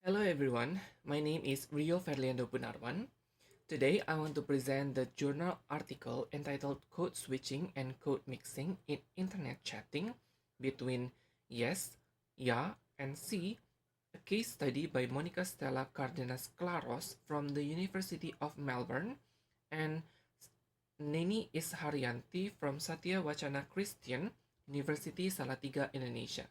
Hello everyone, my name is Verlieando Bunarwan. Today I want to present the journal article entitled Code Switching and Code Mixing in Internet Chatting between Yes, Ya, and Si, a case study by Monica Stella Cardenas Claros from the University of Melbourne and Neni Isharyanti from Satya Wacana Christian University Salatiga, Indonesia.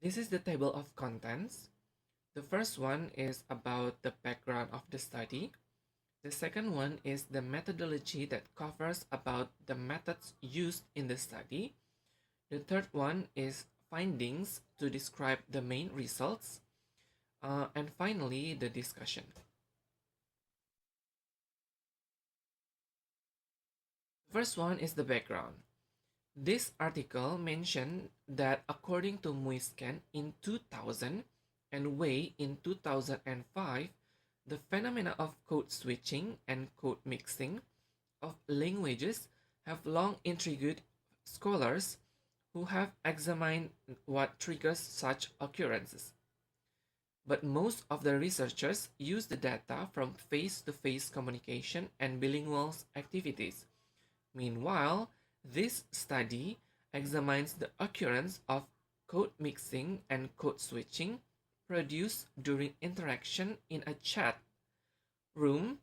This is the table of contents. The first one is about the background of the study. The second one is the methodology that covers about the methods used in the study. The third one is findings to describe the main results. And finally, the discussion. The first one is the background. This article mentioned that according to Muisken in 2000 and Wei in 2005, the phenomena of code switching and code mixing of languages have long intrigued scholars who have examined what triggers such occurrences. But most of the researchers use the data from face-to-face communication and bilingual activities. Meanwhile, this study examines the occurrence of code mixing and code switching produced during interaction in a chat room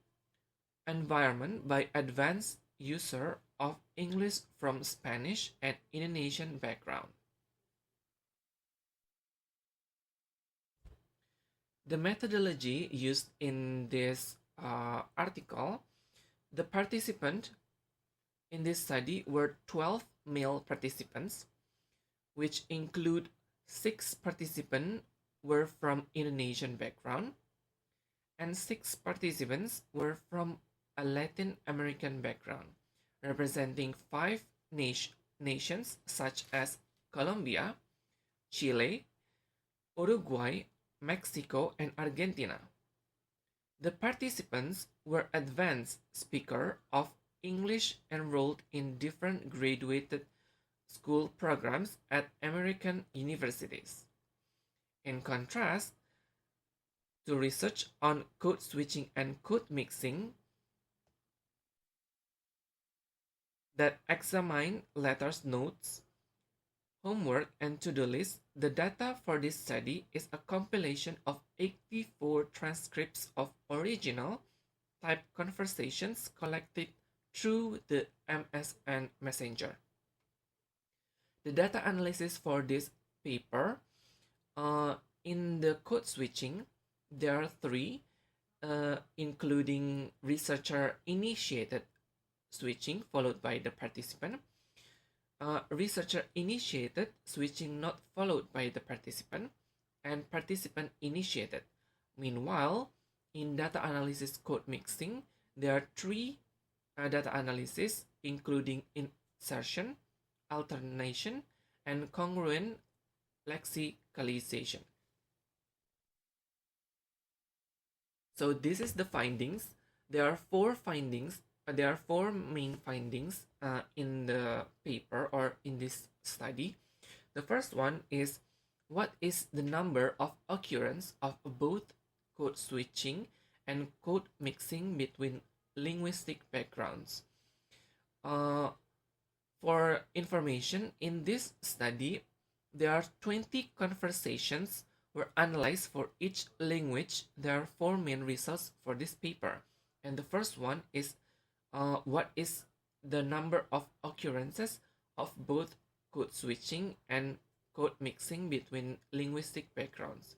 environment by advanced user of English from Spanish and Indonesian background. The methodology used in this article, the participant in this study were 12 male participants, which include 6 participants were from Indonesian background and 6 participants were from a Latin American background, representing 5 nations such as Colombia, Chile, Uruguay, Mexico, and Argentina. The participants were advanced speakers of English enrolled in different graduate school programs at American universities. In contrast to research on code switching and code mixing that examine letters, notes, homework, and to-do lists, the data for this study is a compilation of 84 transcripts of original type conversations collected through the MSN Messenger. The data analysis for this paper, in the code switching, there are 3, including researcher-initiated switching followed by the participant, researcher-initiated switching not followed by the participant, and participant-initiated. Meanwhile, in data analysis code mixing, there are 3 data analysis, including insertion, alternation, and congruent lexicalization. So this is the findings. There are 4 findings. There are 4 main findings in the paper or in this study. The first one is what is the number of occurrence of both code switching and code mixing between linguistic backgrounds. For information, in this study, there are 20 conversations were analyzed for each language. There are 4 main results for this paper. And the first one is what is the number of occurrences of both code switching and code mixing between linguistic backgrounds.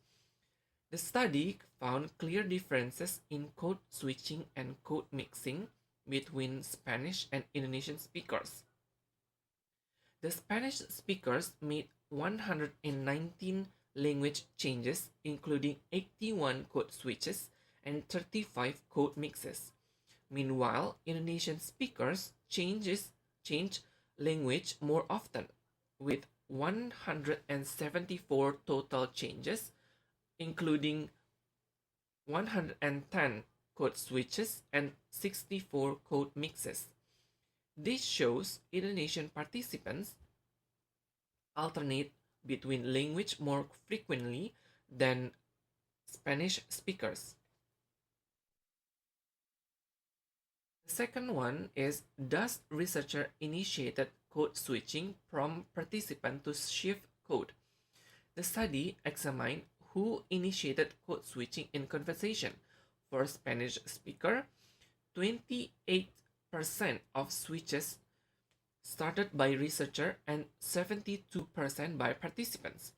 The study found clear differences in code switching and code mixing between Spanish and Indonesian speakers. The Spanish speakers made 119 language changes, including 81 code switches and 35 code mixes. Meanwhile, Indonesian speakers change language more often, with 174 total changes, including 110 code switches and 64 code mixes. This shows Indonesian participants alternate between language more frequently than Spanish speakers. The second one is, does researcher initiated code switching from participant to shift code? The study examined who initiated code switching in conversation. For Spanish speaker, 28% of switches started by researcher and 72% by participants.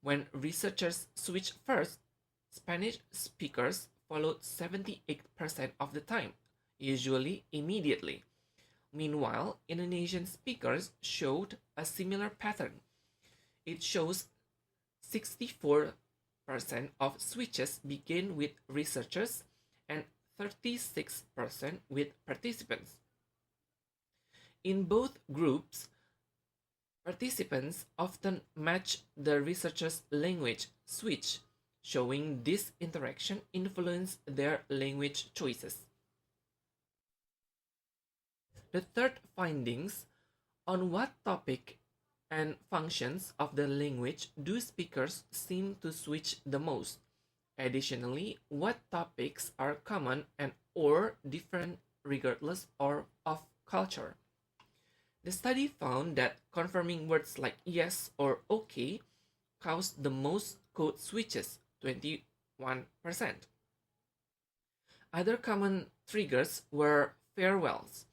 When researchers switched first, Spanish speakers followed 78% of the time, usually immediately. Meanwhile, Indonesian speakers showed a similar pattern. It shows 64% of switches begin with researchers and 36% with participants. In both groups, participants often match the researcher's language switch, showing this interaction influenced their language choices. The third findings, on what topic and functions of the language do speakers seem to switch the most? Additionally, what topics are common and or different regardless of culture? The study found that confirming words like yes or okay caused the most code switches, 21%. Other common triggers were farewells,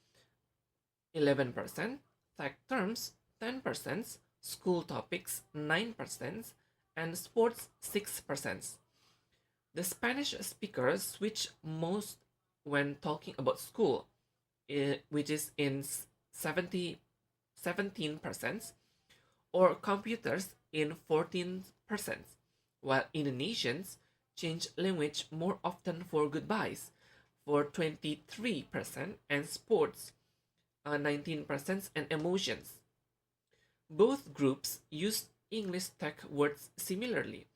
11%, tech terms, 10%, school topics, 9%, and sports, 6%. The Spanish speakers switch most when talking about school, which is in 17%, or computers in 14%, while Indonesians change language more often for goodbyes, for 23%, and sports, 19%, and emotions. Both groups used English tech words similarly.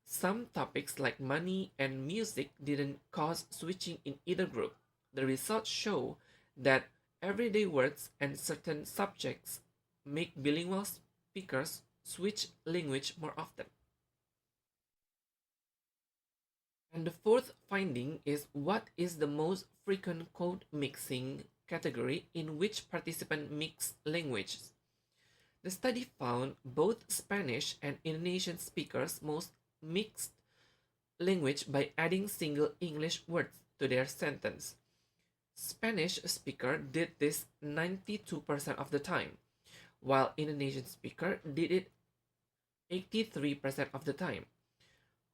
Some topics like money and music didn't cause switching in either group. The results show that everyday words and certain subjects make bilingual speakers switch language more often. And the fourth finding is, what is the most frequent code mixing category in which participants mix languages? The study found both Spanish and Indonesian speakers most mixed language by adding single English words to their sentence. Spanish speaker did this 92% of the time, while Indonesian speaker did it 83% of the time.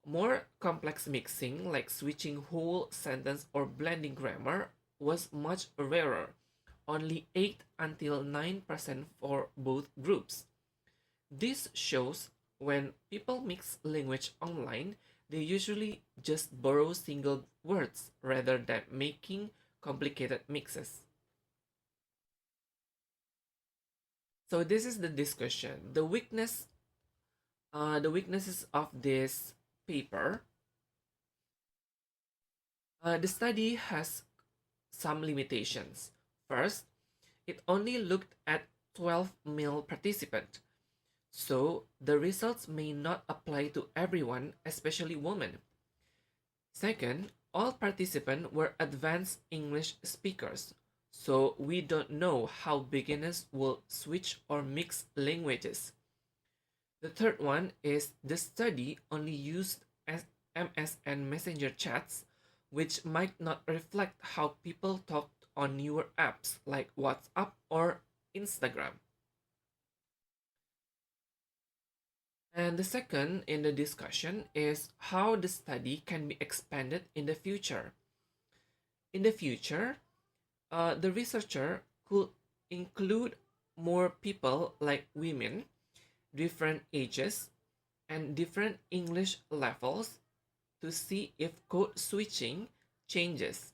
More complex mixing, like switching whole sentence or blending grammar, was much rarer, only 8 until 9% for both groups. This shows when people mix language online, they usually just borrow single words rather than making complicated mixes. So this is the discussion. The weaknesses of this paper. The study has some limitations. First, it only looked at 12 male participants, so the results may not apply to everyone, especially women. Second, all participants were advanced English speakers, so we don't know how beginners will switch or mix languages. The third one is, the study only used MSN Messenger chats, which might not reflect how people talked on newer apps like WhatsApp or Instagram. And the second in the discussion is how the study can be expanded in the future. In the future, the researcher could include more people like women, different ages, and different English levels to see if code switching changes.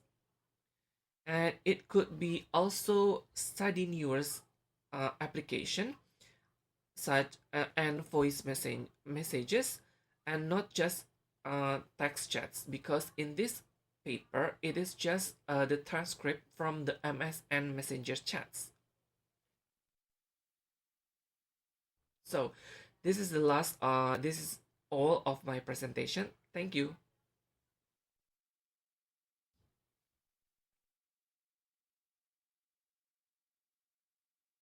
And it could be also study newer application such and voice messages, and not just text chats, because in this paper it is just the transcript from the MSN Messenger chats. So this is the last this is all of my presentation. Thank you.